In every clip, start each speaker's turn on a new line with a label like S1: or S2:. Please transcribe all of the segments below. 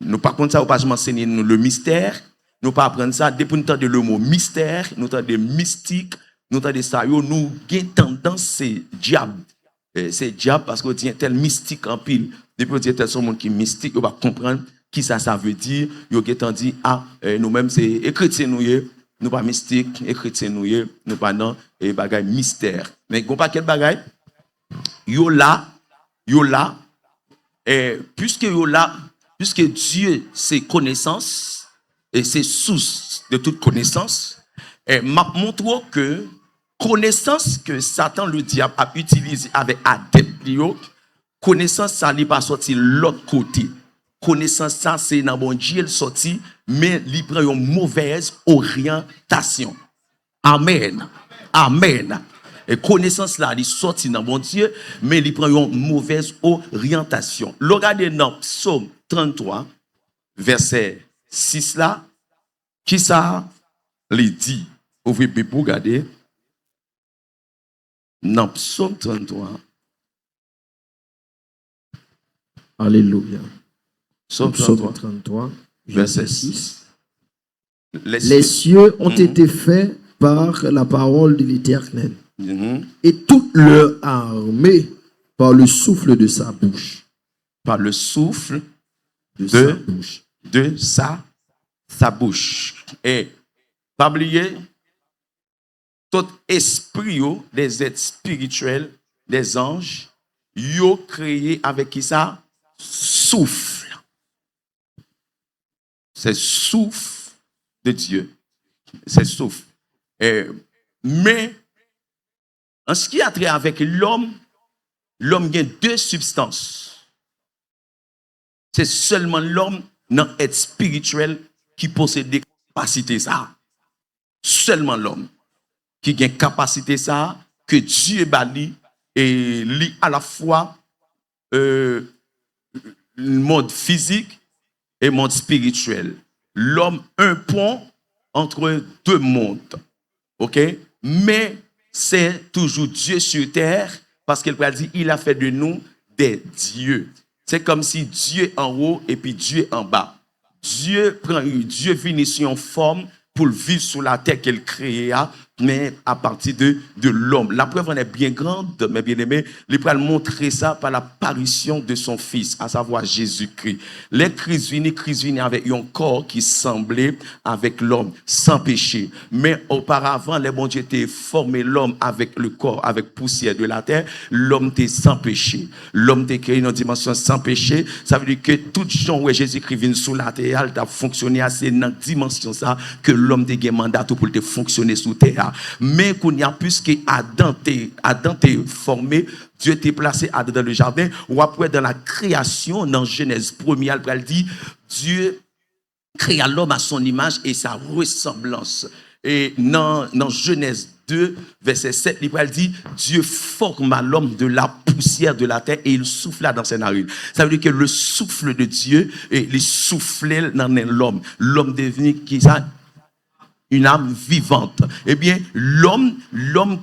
S1: Nous par contre ça, on pas enseigner nous le mystère. Nous pas apprendre ça. Depuis nous entendons le mot mystère, nous entendons mystique, nous entendons ça. Nous avons tendance c'est diable. C'est diable parce qu'on dit tel mystique en pile. Depuis on dit tel son monde qui est mystique, on va comprendre qui ça veut dire. Yo ont dit nous-mêmes c'est chrétien nous pas mystique, chrétien nous pas non et bagay mystère. Mais gon pas quel bagay yo là et puisque Dieu c'est connaissance et c'est source de toute connaissance et m'a montré que connaissance que Satan le diable a utilisé avec adepte connaissance ça n'est pas sorti l'autre côté. Connaissance ça c'est dans bon Dieu sorti mais il prend une mauvaise orientation. Amen. Amen. Et connaissance là il sorti dans bon Dieu mais il prend une mauvaise orientation. Regardez dans Psaume 33 verset 6 là qui ça lui dit. Ouvrez Bible pour regarder. Dans Psaume 33
S2: Alléluia.
S1: Psaume
S2: 33,
S1: verset 6.
S2: Les cieux ont été faits par la parole de l'Éternel, et toute leur armée par le souffle de sa bouche.
S1: Par le souffle de sa bouche. Et, pas oublier, tout esprit, des êtres spirituels, des anges, yo créé avec qui ça? Souffle. C'est souffle de Dieu. C'est souffle. Mais, en ce qui a trait avec l'homme a deux substances. C'est seulement l'homme dans être spirituel qui possède des capacités ça. Seulement l'homme qui a une capacité ça que Dieu bali et lit à la fois le monde physique et le monde spirituel. L'homme un pont entre deux mondes. OK? Mais c'est toujours Dieu sur terre parce qu'il a dit il a fait de nous des dieux. C'est comme si Dieu en haut et puis Dieu en bas. Dieu vient sur une forme pour vivre sur la terre qu'elle créa, mais à partir de l'homme. La preuve en est bien grande, mes bien-aimés. Il peut montrer ça par l'apparition de son Fils, à savoir Jésus-Christ. Les Christ vini avec un corps qui semblait avec l'homme, sans péché. Mais auparavant, les bon Dieu étaient formé l'homme avec le corps, avec poussière de la terre. L'homme était sans péché. L'homme était créé dans une dimension sans péché. Ça veut dire que tout gens où Jésus-Christ vient sous la terre, il a fonctionné assez dans une dimension ça que l'homme a un mandat pour te fonctionner sous terre. Mais qu'on y a plus que Adam t'est formé, Dieu t'est placé Adam dans le jardin, ou après dans la création, dans Genèse 1er, il dit Dieu créa l'homme à son image et sa ressemblance. Et dans Genèse 2, verset 7, il dit Dieu forma l'homme de la poussière de la terre et il souffla dans ses narines. Ça veut dire que le souffle de Dieu, il soufflait dans l'homme. L'homme devenu qui ça? Une âme vivante. Eh bien, l'homme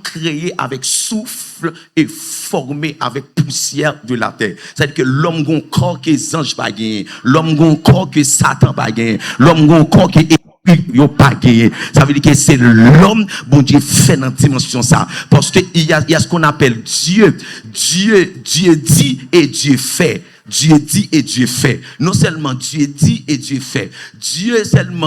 S1: créé avec souffle et formé avec poussière de la terre. C'est-à-dire que l'homme a un corps que les anges pas gagné. L'homme a un corps que Satan pas gagné. L'homme a un corps que yo pas gagné. Ça veut dire que c'est l'homme, bon Dieu fait dans dimension ça. Parce que il y a ce qu'on appelle Dieu. Dieu dit et Dieu fait. Dieu dit et Dieu fait. Non seulement Dieu dit et Dieu fait. Dieu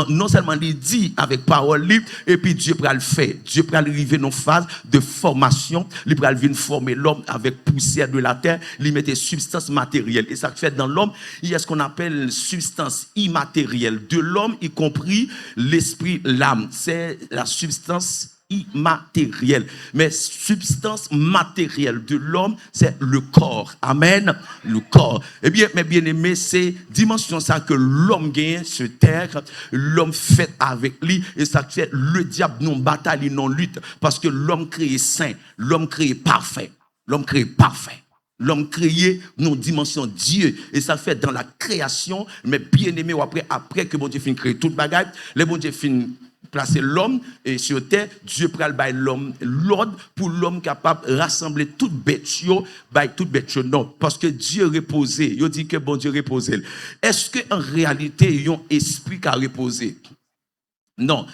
S1: non seulement il dit avec parole libre et puis Dieu peut le faire. Dieu peut arriver dans une phase de formation. Il peut venir former l'homme avec poussière de la terre. Il met des substances matérielles. Et ça fait dans l'homme, il y a ce qu'on appelle substance immatérielle de l'homme, y compris l'esprit, l'âme. C'est la substance immatériel. Mais substance matérielle de l'homme, c'est le corps. Amen. Le corps. Eh bien, mes bien-aimés, c'est dimension ça que l'homme gagne sur terre, l'homme fait avec lui, et ça fait le diable non bataille, non lutte, parce que l'homme créé saint, l'homme créé parfait. L'homme créé parfait. L'homme créé non dimension Dieu et ça fait dans la création mais bien aimé après que bon Dieu fin créer toute bagaille les bon Dieu fin placer l'homme sur terre, Dieu pral bay l'homme l'ordre pour l'homme capable de rassembler toute bête yo, bay toute bête yo. Non, parce que Dieu reposé, il dit que bon Dieu reposé. Est-ce que en réalité il y a un esprit qui a reposé? Non.